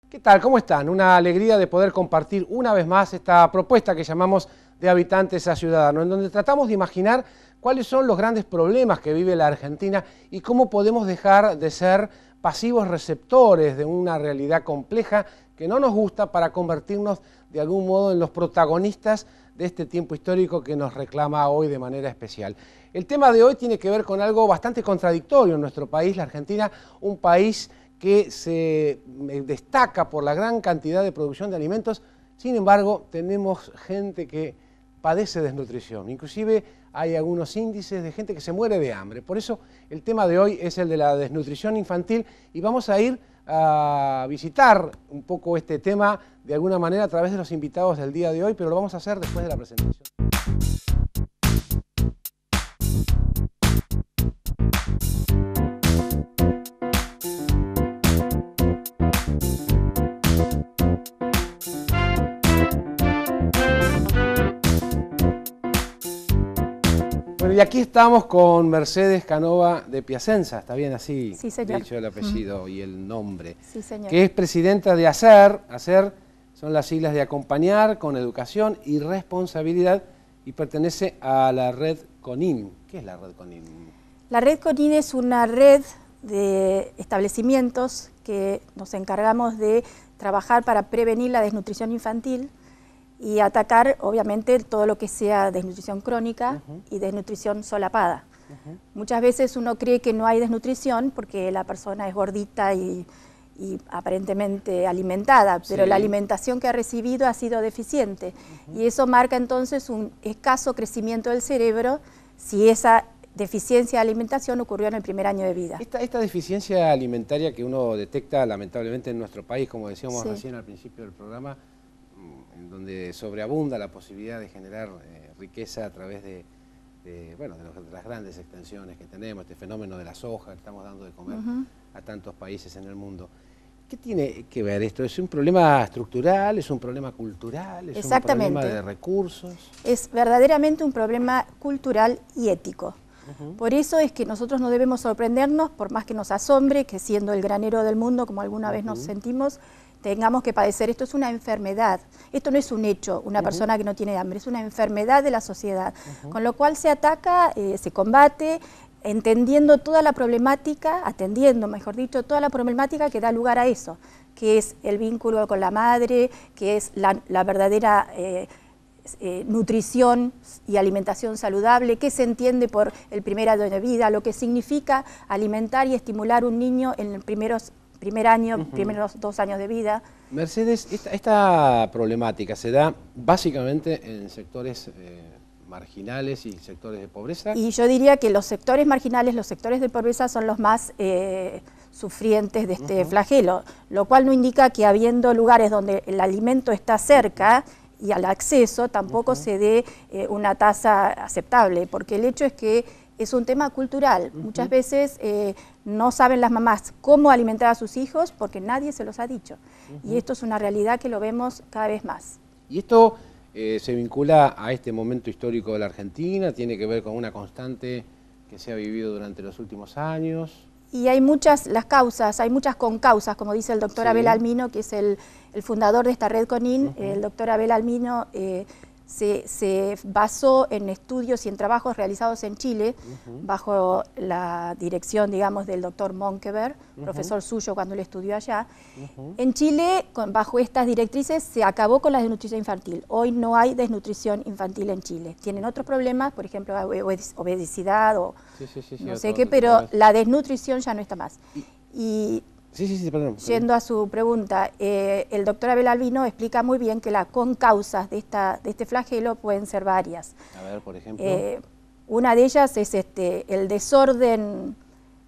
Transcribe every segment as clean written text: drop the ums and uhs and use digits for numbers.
¿Qué tal? ¿Cómo están? Una alegría de poder compartir una vez más esta propuesta que llamamos de habitantes a ciudadanos, en donde tratamos de imaginar cuáles son los grandes problemas que vive la Argentina y cómo podemos dejar de ser pasivos receptores de una realidad compleja que no nos gusta para convertirnos de algún modo en los protagonistas de este tiempo histórico que nos reclama hoy de manera especial. El tema de hoy tiene que ver con algo bastante contradictorio en nuestro país, la Argentina, un país que se destaca por la gran cantidad de producción de alimentos. Sin embargo, tenemos gente que padece desnutrición, inclusive hay algunos índices de gente que se muere de hambre. Por eso el tema de hoy es el de la desnutrición infantil y vamos a ir a visitar un poco este tema de alguna manera a través de los invitados del día de hoy, pero lo vamos a hacer después de la presentación. Y aquí estamos con Mercedes Canova de Piacenza, ¿está bien así? Sí, señor. Dicho el apellido y el nombre. Sí, señor. Que es presidenta de ACER son las siglas de Acompañar con Educación y Responsabilidad y pertenece a la red CONIN. ¿Qué es la red CONIN? La red CONIN es una red de establecimientos que nos encargamos de trabajar para prevenir la desnutrición infantil y atacar, obviamente, todo lo que sea desnutrición crónica y desnutrición solapada. Muchas veces uno cree que no hay desnutrición porque la persona es gordita y aparentemente alimentada, pero sí, la alimentación que ha recibido ha sido deficiente. Y eso marca entonces un escaso crecimiento del cerebro si esa deficiencia de alimentación ocurrió en el primer año de vida. Esta deficiencia alimentaria que uno detecta lamentablemente en nuestro país, como decíamos Sí. recién al principio del programa, en donde sobreabunda la posibilidad de generar riqueza a través de las grandes extensiones que tenemos, este fenómeno de la soja que estamos dando de comer a tantos países en el mundo. ¿Qué tiene que ver esto? ¿Es un problema estructural? ¿Es un problema cultural? ¿Es un problema de recursos? Es verdaderamente un problema cultural y ético. Por eso es que nosotros no debemos sorprendernos, por más que nos asombre, que siendo el granero del mundo, como alguna vez nos sentimos, tengamos que padecer. Esto es una enfermedad, esto no es un hecho, una persona que no tiene hambre, es una enfermedad de la sociedad, con lo cual se ataca, se combate, entendiendo toda la problemática, atendiendo, mejor dicho, toda la problemática que da lugar a eso, que es el vínculo con la madre, que es la verdadera nutrición y alimentación saludable, qué se entiende por el primer año de vida, lo que significa alimentar y estimular a un niño en el primeros 2 años de vida. Mercedes, esta problemática se da básicamente en sectores marginales y sectores de pobreza. Y yo diría que los sectores marginales, los sectores de pobreza son los más sufrientes de este flagelo, lo cual no indica que habiendo lugares donde el alimento está cerca y al acceso tampoco se dé una tasa aceptable, porque el hecho es que es un tema cultural. Muchas veces no saben las mamás cómo alimentar a sus hijos porque nadie se los ha dicho. Y esto es una realidad que lo vemos cada vez más. Y esto se vincula a este momento histórico de la Argentina, tiene que ver con una constante que se ha vivido durante los últimos años. Y hay muchas concausas, como dice el doctor Abel Almino, que es el fundador de esta red CONIN. El doctor Abel Almino se basó en estudios y en trabajos realizados en Chile, bajo la dirección, digamos, del doctor Monkeberg, profesor suyo cuando él estudió allá. En Chile, bajo estas directrices, se acabó con la desnutrición infantil. Hoy no hay desnutrición infantil en Chile. Tienen otros problemas, por ejemplo, obesidad o no sé qué, pero la desnutrición ya no está más. Perdón. Yendo a su pregunta, el doctor Abel Almino explica muy bien que las concausas de este flagelo pueden ser varias. A ver, por ejemplo. Una de ellas es el desorden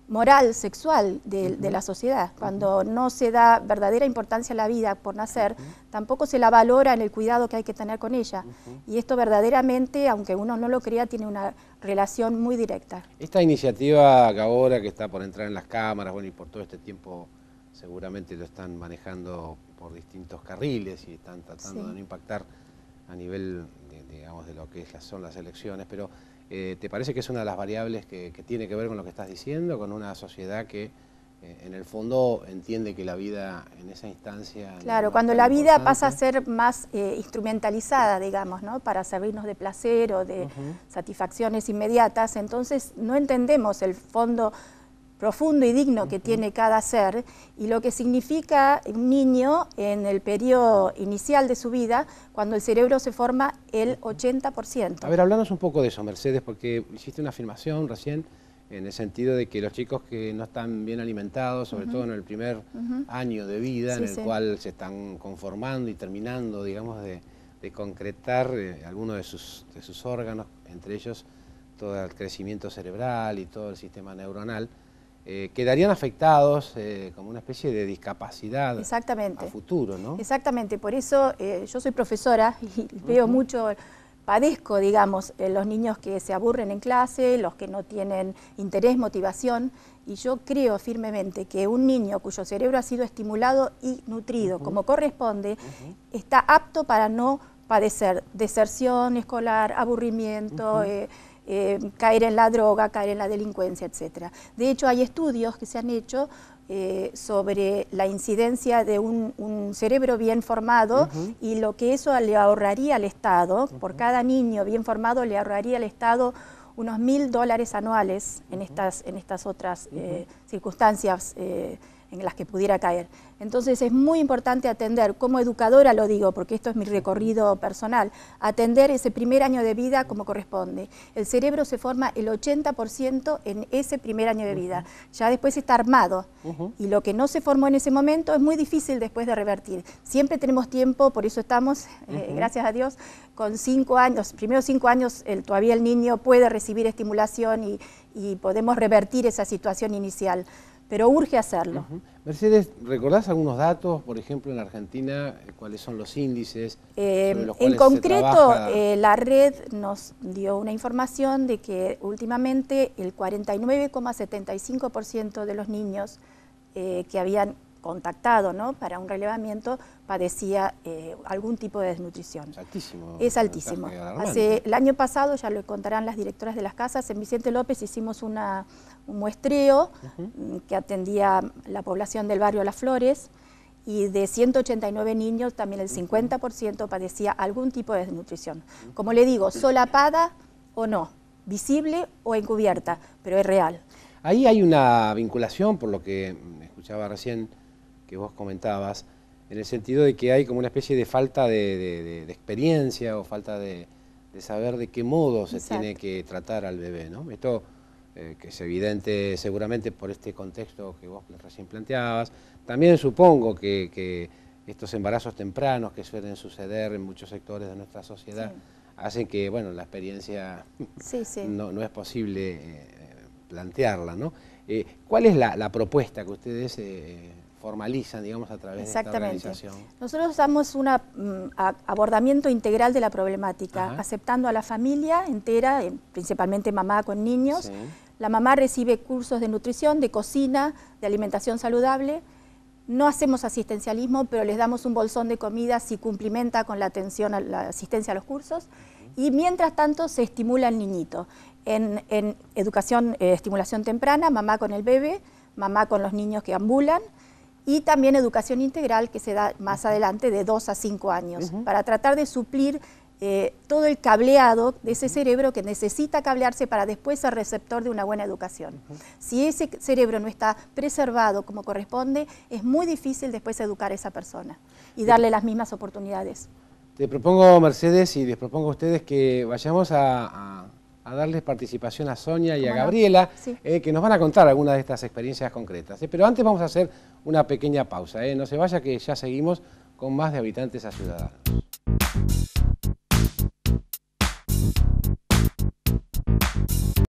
moral, sexual de la sociedad. Cuando no se da verdadera importancia a la vida por nacer, tampoco se la valora en el cuidado que hay que tener con ella. Y esto verdaderamente, aunque uno no lo crea, tiene una relación muy directa. Esta iniciativa que ahora que está por entrar en las cámaras, bueno, y por todo este tiempo seguramente lo están manejando por distintos carriles y están tratando de no impactar a nivel, digamos, de lo que son las elecciones, pero ¿te parece que es una de las variables que tiene que ver con lo que estás diciendo, con una sociedad que en el fondo entiende que la vida en esa instancia... Claro, cuando la vida pasa a ser más instrumentalizada, digamos, ¿no? Para servirnos de placer o de satisfacciones inmediatas, entonces no entendemos el fondo profundo y digno que tiene cada ser y lo que significa un niño en el periodo inicial de su vida, cuando el cerebro se forma el 80%. A ver, hablanos un poco de eso, Mercedes, porque hiciste una afirmación recién en el sentido de que los chicos que no están bien alimentados, sobre todo en el primer año de vida, en el cual se están conformando y terminando, digamos, de concretar algunos de sus órganos, entre ellos todo el crecimiento cerebral y todo el sistema neuronal, quedarían afectados como una especie de discapacidad a futuro, ¿no? Exactamente, por eso yo soy profesora y veo mucho, padezco, digamos, los niños que se aburren en clase, los que no tienen interés, motivación, y yo creo firmemente que un niño cuyo cerebro ha sido estimulado y nutrido como corresponde, está apto para no padecer deserción escolar, aburrimiento, caer en la droga, caer en la delincuencia, etc. De hecho, hay estudios que se han hecho sobre la incidencia de un cerebro bien formado y lo que eso le ahorraría al Estado, por cada niño bien formado le ahorraría al Estado unos $1000 anuales en estas otras circunstancias en las que pudiera caer. Entonces es muy importante atender, como educadora lo digo, porque esto es mi recorrido personal, atender ese primer año de vida como corresponde. El cerebro se forma el 80% en ese primer año de vida, ya después está armado, y lo que no se formó en ese momento es muy difícil después de revertir. Siempre tenemos tiempo, por eso estamos, gracias a Dios, con 5 años, los primeros 5 años todavía el niño puede recibir estimulación y podemos revertir esa situación inicial. Pero urge hacerlo. Mercedes, ¿recordás algunos datos, por ejemplo, en la Argentina, cuáles son los índices sobre los cuales en concreto, se trabaja? La red nos dio una información de que últimamente el 49,75% de los niños que habían contactado, ¿no?, para un relevamiento padecía algún tipo de desnutrición. Es altísimo. Es altísimo. El año pasado, ya lo contarán las directoras de las casas, en Vicente López hicimos un muestreo que atendía la población del barrio Las Flores, y de 189 niños también el 50% padecía algún tipo de desnutrición. Como le digo, solapada o no, visible o encubierta, pero es real. Ahí hay una vinculación, por lo que escuchaba recién que vos comentabas, en el sentido de que hay como una especie de falta de experiencia o falta de saber de qué modo se tiene que tratar al bebé, ¿no? Esto que es evidente seguramente por este contexto que vos recién planteabas. También supongo que estos embarazos tempranos que suelen suceder en muchos sectores de nuestra sociedad hacen que, bueno, la experiencia no es posible plantearla, ¿no? ¿Cuál es la propuesta que ustedes formalizan, digamos, a través de esta organización? Nosotros damos un abordamiento integral de la problemática, aceptando a la familia entera, principalmente mamá con niños. La mamá recibe cursos de nutrición, de cocina, de alimentación saludable. No hacemos asistencialismo, pero les damos un bolsón de comida si cumplimenta con la atención, la asistencia a los cursos. Y mientras tanto se estimula al niñito. En educación, estimulación temprana, mamá con el bebé, mamá con los niños que ambulan, y también educación integral que se da más adelante de 2 a 5 años, para tratar de suplir todo el cableado de ese cerebro que necesita cablearse para después ser receptor de una buena educación. Si ese cerebro no está preservado como corresponde, es muy difícil después educar a esa persona y darle las mismas oportunidades. Te propongo, Mercedes, y les propongo a ustedes que vayamos a darles participación a Sonia y a Gabriela, que nos van a contar algunas de estas experiencias concretas. Pero antes vamos a hacer una pequeña pausa. No se vaya, que ya seguimos con más de Habitantes a Ciudadanos.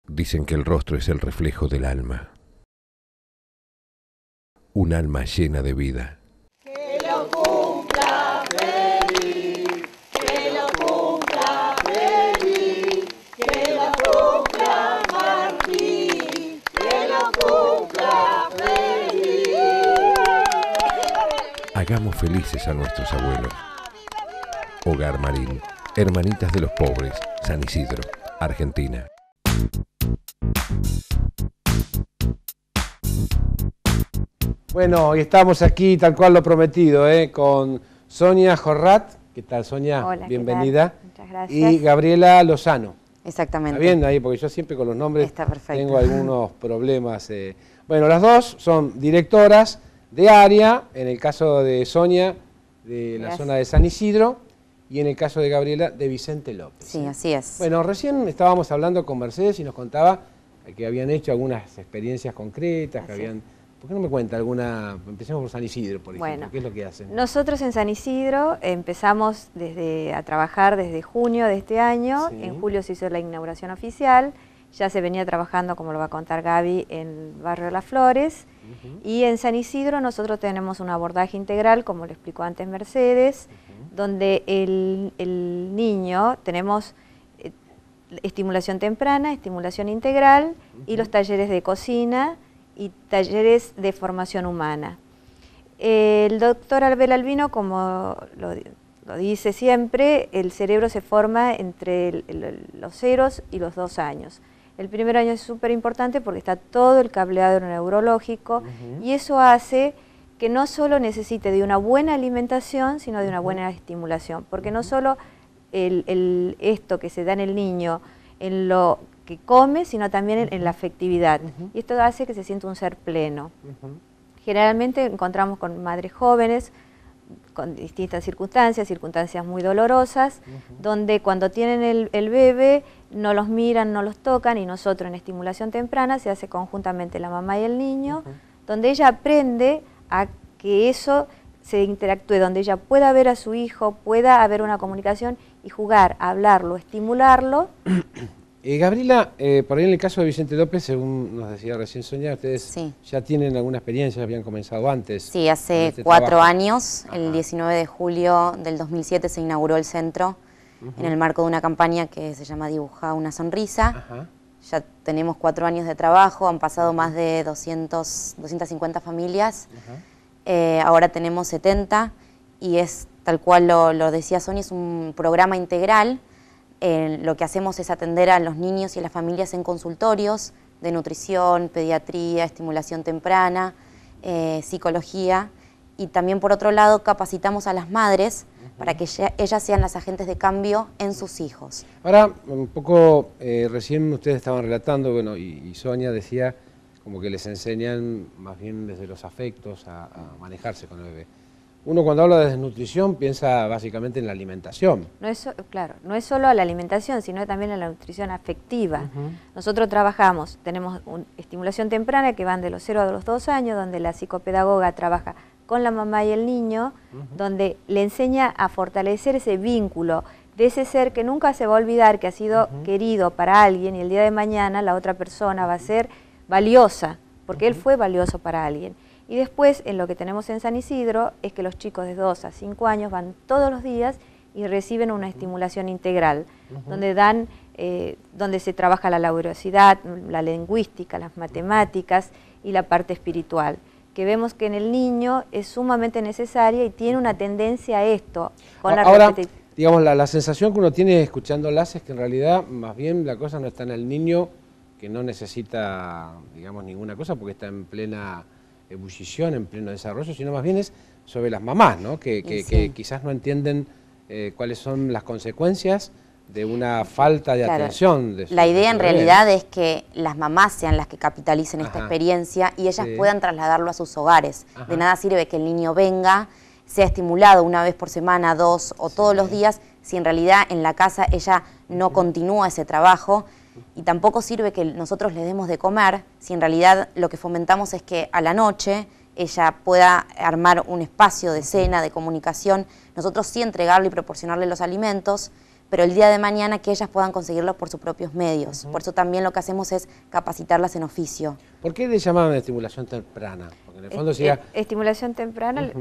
Dicen que el rostro es el reflejo del alma. Un alma llena de vida. Que lo cumpla feliz, que lo cumpla feliz, que lo cumpla Martín, que lo cumpla feliz. Hagamos felices a nuestros abuelos. Hogar Marín, Hermanitas de los Pobres, San Isidro, Argentina. Bueno, hoy estamos aquí, tal cual lo prometido, con Sonia Jorrat. ¿Qué tal, Sonia? Hola, bienvenida. ¿qué tal? Muchas gracias. Y Gabriela Lozano. Exactamente. ¿Está bien ahí? Porque yo siempre con los nombres Está perfecto. tengo algunos problemas. Bueno, las dos son directoras de área, en el caso de Sonia, de la zona de San Isidro, y en el caso de Gabriela, de Vicente López. Sí, así es. Bueno, recién estábamos hablando con Mercedes y nos contaba que habían hecho algunas experiencias concretas, que habían... ¿Por qué no me cuenta alguna? Empecemos por San Isidro, por ejemplo. Bueno, ¿Qué es lo que hacen? Nosotros en San Isidro empezamos a trabajar desde junio de este año. Sí. En julio se hizo la inauguración oficial. Ya se venía trabajando, como lo va a contar Gaby, en el barrio de Las Flores. Y en San Isidro nosotros tenemos un abordaje integral, como lo explicó antes Mercedes, donde el niño tenemos estimulación temprana, estimulación integral y los talleres de cocina y talleres de formación humana. El doctor Abel Albino, como lo dice siempre, el cerebro se forma entre los 0 y los 2 años. El primer año es súper importante porque está todo el cableado neurológico y eso hace que no solo necesite de una buena alimentación, sino de una buena estimulación, porque no solo esto que se da en el niño, en lo que come, sino también en la afectividad. Y esto hace que se sienta un ser pleno. Generalmente encontramos con madres jóvenes, con distintas circunstancias muy dolorosas, donde cuando tienen el bebé no los miran, no los tocan, y nosotros en estimulación temprana se hace conjuntamente la mamá y el niño, donde ella aprende a que eso se interactúe, donde ella pueda ver a su hijo, pueda haber una comunicación y jugar, hablarlo, estimularlo. Gabriela, por ahí en el caso de Vicente López, según nos decía recién Sonia, ustedes ya tienen alguna experiencia, habían comenzado antes. Sí, hace 4 años, el 19 de julio del 2007 se inauguró el centro en el marco de una campaña que se llama Dibuja una sonrisa. Ya tenemos 4 años de trabajo, han pasado más de 250 familias, ahora tenemos 70 y es tal cual lo decía Sonia, es un programa integral. Lo que hacemos es atender a los niños y a las familias en consultorios de nutrición, pediatría, estimulación temprana, psicología, y también por otro lado capacitamos a las madres para que ellas sean las agentes de cambio en sus hijos. Ahora, un poco, recién ustedes estaban relatando, bueno, y Sonia decía como que les enseñan más bien desde los afectos a manejarse con el bebé. Uno cuando habla de desnutrición piensa básicamente en la alimentación. Claro, no es solo a la alimentación, sino también a la nutrición afectiva. Nosotros trabajamos, tenemos una estimulación temprana que van de los 0 a los 2 años, donde la psicopedagoga trabaja con la mamá y el niño, donde le enseña a fortalecer ese vínculo de ese ser que nunca se va a olvidar que ha sido querido para alguien y el día de mañana la otra persona va a ser valiosa, porque él fue valioso para alguien. Y después, en lo que tenemos en San Isidro, es que los chicos de 2 a 5 años van todos los días y reciben una estimulación integral, donde se trabaja la laboriosidad, la lingüística, las matemáticas y la parte espiritual, que vemos que en el niño es sumamente necesaria y tiene una tendencia a esto. Ahora, digamos, la sensación que uno tiene escuchándolas es que en realidad, más bien, la cosa no está en el niño, que no necesita, digamos, ninguna cosa porque está en plena ebullición, en pleno desarrollo, sino más bien es sobre las mamás, ¿no? Que quizás no entienden cuáles son las consecuencias de una falta de atención. La idea en realidad es que las mamás sean las que capitalicen esta experiencia y ellas puedan trasladarlo a sus hogares. De nada sirve que el niño venga, sea estimulado una vez por semana, 2 o todos los días, si en realidad en la casa ella no continúa ese trabajo. Y tampoco sirve que nosotros le demos de comer si en realidad lo que fomentamos es que a la noche ella pueda armar un espacio de cena, de comunicación. Nosotros sí entregarle y proporcionarle los alimentos, pero el día de mañana que ellas puedan conseguirlo por sus propios medios. Por eso también lo que hacemos es capacitarlas en oficio. ¿Por qué le llamaban estimulación temprana? Porque en el fondo estimulación temprana...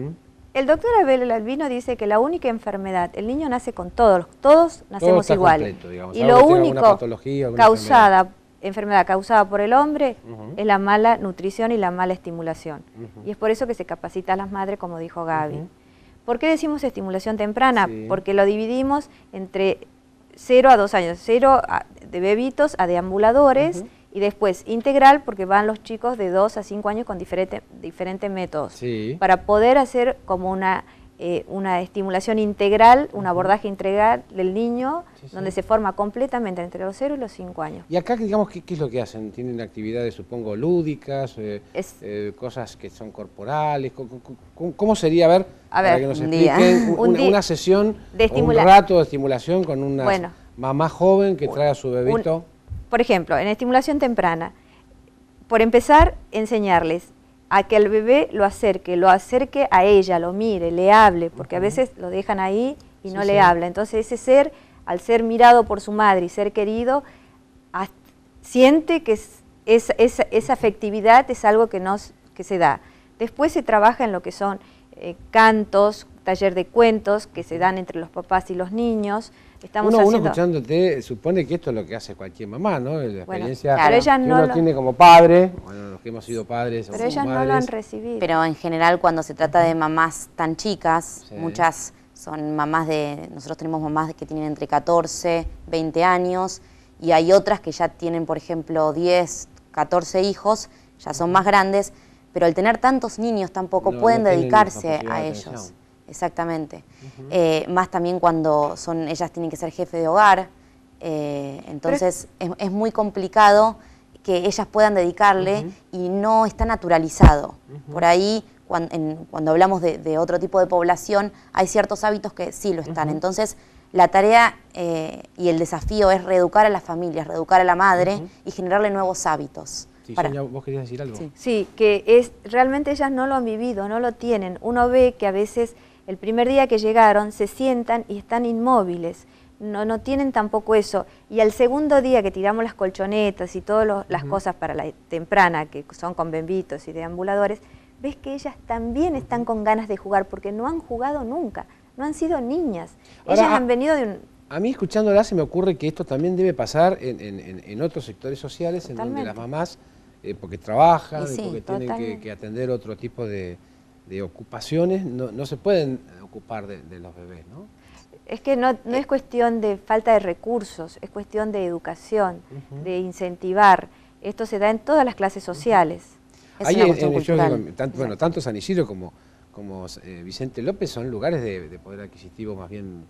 El doctor Abel Albino dice que la única enfermedad, el niño nace con todos nacemos iguales. Y lo único enfermedad causada por el hombre es la mala nutrición y la mala estimulación. Y es por eso que se capacita a las madres, como dijo Gaby. ¿Por qué decimos estimulación temprana? Porque lo dividimos entre 0 a 2 años, 0 de bebitos a deambuladores Y después integral, porque van los chicos de 2 a 5 años con diferentes métodos. Sí. Para poder hacer como una estimulación integral, un abordaje integral del niño, donde se forma completamente entre los 0 y los 5 años. Y acá, digamos, ¿qué es lo que hacen? ¿Tienen actividades, supongo, lúdicas, cosas que son corporales? ¿Cómo sería, para que nos expliquen, una sesión, un rato de estimulación con una mamá joven que trae a su bebito? Por ejemplo, en estimulación temprana, por empezar, enseñarles a que el bebé lo acerque a ella, lo mire, le hable, porque a veces lo dejan ahí y no le habla. Entonces ese ser, al ser mirado por su madre y ser querido, siente que esa afectividad es algo que se da. Después se trabaja en lo que son cantos, taller de cuentos que se dan entre los papás y los niños. Uno escuchándote supone que esto es lo que hace cualquier mamá, ¿no? La experiencia que uno tiene como padre, los que hemos sido padres o pero ellas madres. no lo han recibido. Pero en general cuando se trata de mamás tan chicas, muchas son mamás nosotros tenemos mamás que tienen entre 14, 20 años y hay otras que ya tienen, por ejemplo, 10, 14 hijos, ya son más grandes, pero al tener tantos niños tampoco pueden dedicarse a ellos. Exactamente. Más también cuando ellas tienen que ser jefe de hogar, entonces es muy complicado que ellas puedan dedicarle y no está naturalizado. Por ahí, cuando hablamos de otro tipo de población, hay ciertos hábitos que sí lo están. Entonces, la tarea y el desafío es reeducar a las familias, reeducar a la madre y generarle nuevos hábitos. Sí, Sonia, ¿vos querías decir algo? Sí, que realmente ellas no lo han vivido, no lo tienen. Uno ve que a veces el primer día que llegaron se sientan y están inmóviles, no tienen tampoco eso. Y al segundo día que tiramos las colchonetas y todas las cosas para la temprana, que son con bembitos y deambuladores, ves que ellas también están con ganas de jugar, porque no han jugado nunca, no han sido niñas. Ahora, ellas han venido de un... A mí, escuchándola, se me ocurre que esto también debe pasar en otros sectores sociales, Totalmente. en donde las mamás, porque trabajan, porque tienen totalmente. que atender otro tipo de ocupaciones, no se pueden ocupar de los bebés, ¿no? Es que no es cuestión de falta de recursos, es cuestión de educación, de incentivar. Esto se da en todas las clases sociales. Es una cuestión cultural. Tanto San Isidro como Vicente López son lugares de poder adquisitivo más bien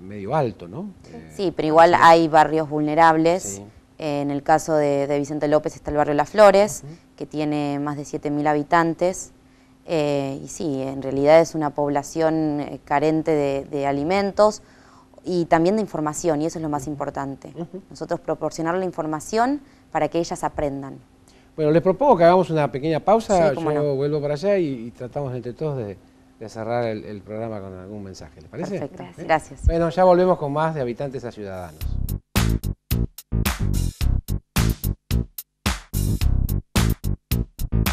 medio alto, ¿no? Sí, pero igual hay barrios vulnerables. Sí. En el caso de Vicente López está el barrio Las Flores, que tiene más de 7.000 habitantes. Y sí, en realidad es una población carente de alimentos y también de información, y eso es lo más importante. Nosotros proporcionar la información para que ellas aprendan. Bueno, les propongo que hagamos una pequeña pausa, sí, yo vuelvo para allá y tratamos entre todos de cerrar el programa con algún mensaje, ¿les parece? Perfecto, gracias. Bueno, ya volvemos con más de Habitantes a Ciudadanos.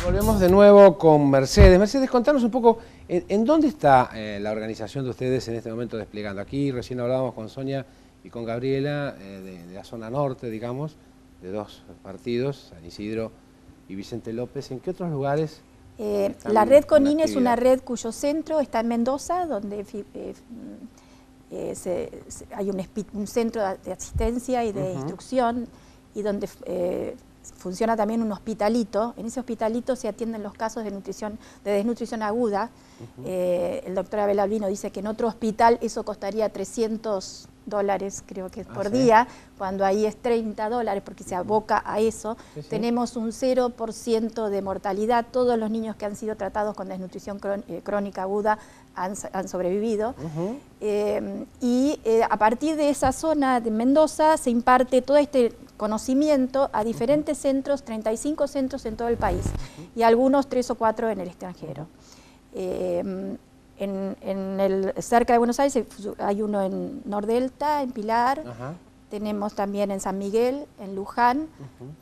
Volvemos de nuevo con Mercedes. Mercedes, contanos un poco, ¿en dónde está la organización de ustedes en este momento desplegando? Aquí recién hablábamos con Sonia y con Gabriela de la zona norte, digamos, de dos partidos, San Isidro y Vicente López. ¿En qué otros lugares? La red CONIN es una red cuyo centro está en Mendoza, donde hay un centro de asistencia y de instrucción, y donde funciona también un hospitalito. En ese hospitalito se atienden los casos de desnutrición aguda. El doctor Abel Albino dice que en otro hospital eso costaría $300, creo que por día, cuando ahí es $30, porque se aboca a eso. Tenemos un 0% de mortalidad. Todos los niños que han sido tratados con desnutrición crónica aguda han sobrevivido. Y a partir de esa zona de Mendoza se imparte todo este conocimiento a diferentes centros, 35 centros en todo el país, y algunos 3 o 4 en el extranjero. Cerca de Buenos Aires hay uno en Nordelta, en Pilar, tenemos también en San Miguel, en Luján,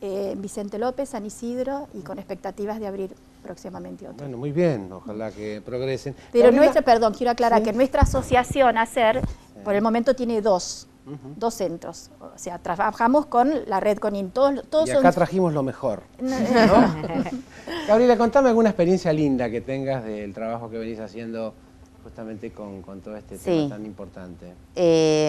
en Vicente López, San Isidro, y con expectativas de abrir próximamente otro. Bueno, muy bien, ojalá que progresen. Pero quiero aclarar que nuestra asociación ACER, por el momento tiene dos centros, o sea, trabajamos con la red CONIN. Todos y acá trajimos lo mejor, ¿no? Gabriela, contame alguna experiencia linda que tengas del trabajo que venís haciendo justamente con todo este tema tan importante.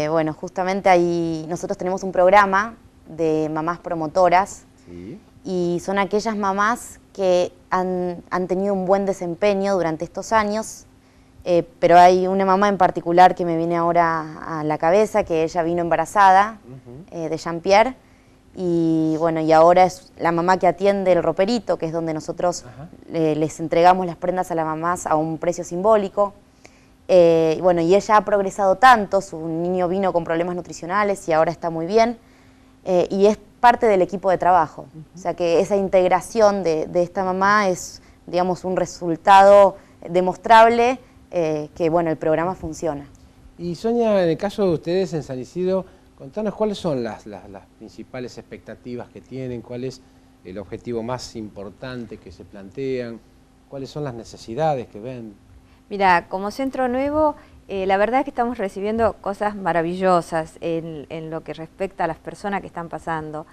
Bueno, justamente ahí nosotros tenemos un programa de mamás promotoras Sí. Y son aquellas mamás que han tenido un buen desempeño durante estos años, pero hay una mamá en particular que me viene ahora a la cabeza, que ella vino embarazada de Jean-Pierre, y bueno, y ahora es la mamá que atiende el roperito, que es donde nosotros les entregamos las prendas a las mamás a un precio simbólico. Bueno, y ella ha progresado tanto, su niño vino con problemas nutricionales y ahora está muy bien, y es parte del equipo de trabajo. O sea que esa integración de esta mamá es, digamos, un resultado demostrable que, bueno, el programa funciona. Y Sonia, en el caso de ustedes en San Isidro, contanos cuáles son las principales expectativas que tienen, cuál es el objetivo más importante que se plantean, cuáles son las necesidades que ven. Mira, como centro nuevo, la verdad es que estamos recibiendo cosas maravillosas en lo que respecta a las personas que están pasando.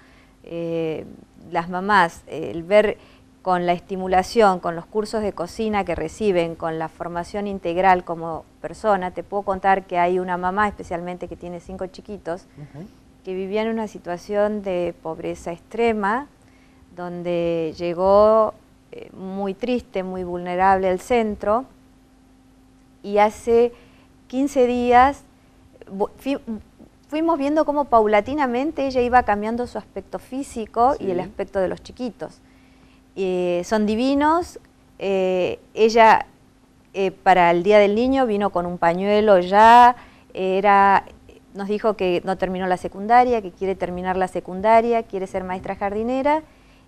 Las mamás, el ver con la estimulación, con los cursos de cocina que reciben, con la formación integral como persona, te puedo contar que hay una mamá especialmente que tiene 5 chiquitos, que vivía en una situación de pobreza extrema, donde llegó muy triste, muy vulnerable al centro, y hace 15 días fuimos viendo cómo paulatinamente ella iba cambiando su aspecto físico y el aspecto de los chiquitos. Son divinos. Ella para el Día del Niño vino con un pañuelo ya, nos dijo que no terminó la secundaria, que quiere terminar la secundaria, quiere ser maestra jardinera,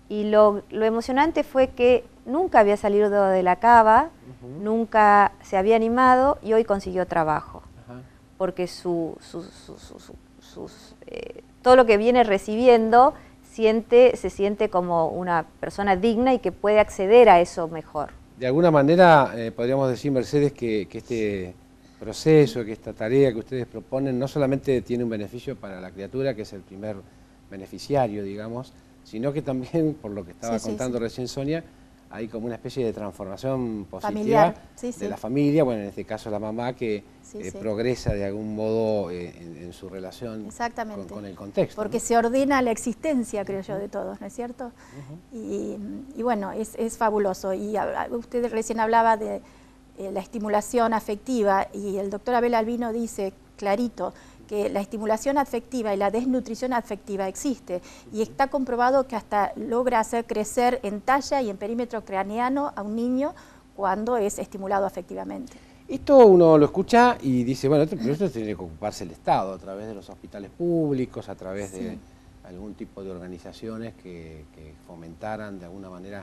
y lo emocionante fue que nunca había salido de la cava, nunca se había animado y hoy consiguió trabajo, porque todo lo que viene recibiendo se siente como una persona digna y que puede acceder a eso mejor. De alguna manera podríamos decir, Mercedes, que este proceso, que esta tarea que ustedes proponen no solamente tiene un beneficio para la criatura, que es el primer beneficiario, digamos, sino que también, por lo que estaba contando recién Sonia, hay como una especie de transformación positiva de la familia, bueno, en este caso la mamá, que progresa de algún modo en su relación con el contexto. Porque se ordena la existencia, creo yo, de todos, ¿no es cierto? Y bueno, es fabuloso. Y usted recién hablaba de la estimulación afectiva, y el doctor Abel Albino dice clarito que la estimulación afectiva y la desnutrición afectiva existe, y está comprobado que hasta logra hacer crecer en talla y en perímetro craneano a un niño cuando es estimulado afectivamente. Esto uno lo escucha y dice, bueno, pero esto tiene que ocuparse el Estado a través de los hospitales públicos, a través de algún tipo de organizaciones que fomentaran de alguna manera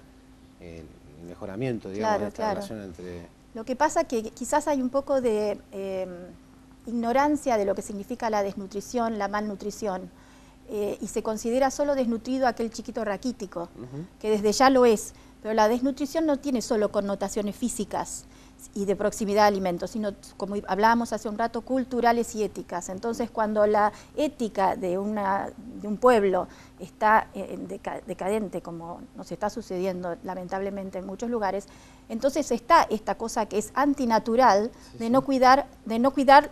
el mejoramiento, digamos, de esta relación entre... Lo que pasa es que quizás hay un poco de ignorancia de lo que significa la desnutrición, la malnutrición, y se considera solo desnutrido aquel chiquito raquítico, que desde ya lo es, pero la desnutrición no tiene solo connotaciones físicas y de proximidad de alimentos, sino, como hablábamos hace un rato, culturales y éticas. Entonces, cuando la ética de un pueblo está decadente, como nos está sucediendo lamentablemente en muchos lugares, entonces está esta cosa que es antinatural de no cuidar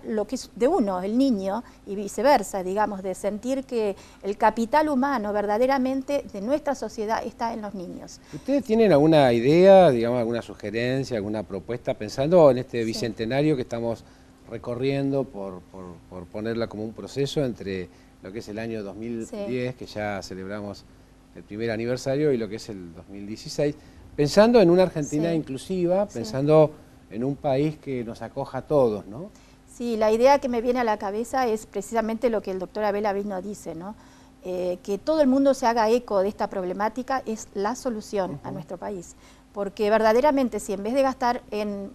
lo que es de uno, el niño, y viceversa, digamos, de sentir que el capital humano verdaderamente de nuestra sociedad está en los niños. ¿Ustedes tienen alguna idea, digamos, alguna sugerencia, alguna propuesta, pensando en este bicentenario que estamos recorriendo, por ponerla como un proceso entre lo que es el año 2010, que ya celebramos el primer aniversario, y lo que es el 2016, pensando en una Argentina inclusiva, pensando en un país que nos acoja a todos, ¿no? Sí, la idea que me viene a la cabeza es precisamente lo que el doctor Abel Albino dice, ¿no? Que todo el mundo se haga eco de esta problemática es la solución a nuestro país, porque verdaderamente si en vez de gastar en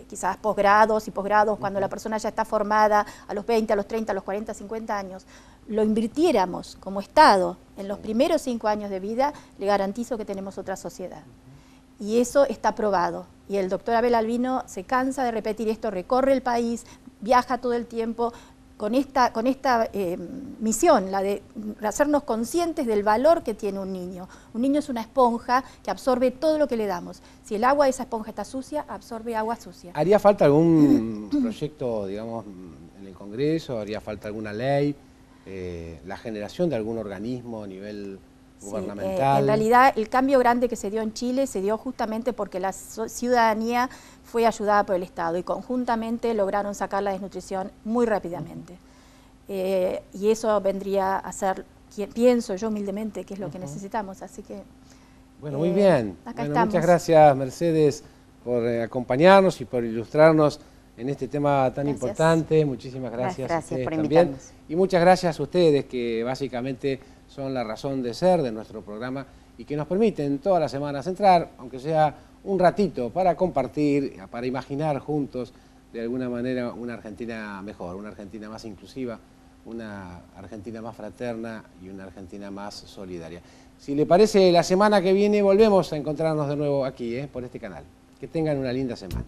quizás posgrados y posgrados cuando la persona ya está formada a los 20, a los 30, a los 40, 50 años, lo invirtiéramos como Estado en los primeros 5 años de vida, le garantizo que tenemos otra sociedad. Y eso está probado. Y el doctor Abel Albino se cansa de repetir esto, recorre el país, viaja todo el tiempo con esta misión, la de hacernos conscientes del valor que tiene un niño. Un niño es una esponja que absorbe todo lo que le damos. Si el agua de esa esponja está sucia, absorbe agua sucia. ¿Haría falta algún proyecto, digamos, en el Congreso? ¿Haría falta alguna ley? ¿La generación de algún organismo a nivel gubernamental. En realidad el cambio grande que se dio en Chile se dio justamente porque la ciudadanía fue ayudada por el Estado y conjuntamente lograron sacar la desnutrición muy rápidamente. Y eso vendría a ser, pienso yo humildemente, que es lo que necesitamos, así que... Bueno, muy bien. Acá Bueno, estamos. muchas gracias, Mercedes, por acompañarnos y por ilustrarnos en este tema tan importante. Muchísimas gracias. Gracias por también. invitarnos. Y muchas gracias a ustedes, que básicamente son la razón de ser de nuestro programa y que nos permiten todas las semanas entrar, aunque sea un ratito, para compartir, para imaginar juntos de alguna manera una Argentina mejor, una Argentina más inclusiva, una Argentina más fraterna y una Argentina más solidaria. Si le parece, la semana que viene volvemos a encontrarnos de nuevo aquí, por este canal. Que tengan una linda semana.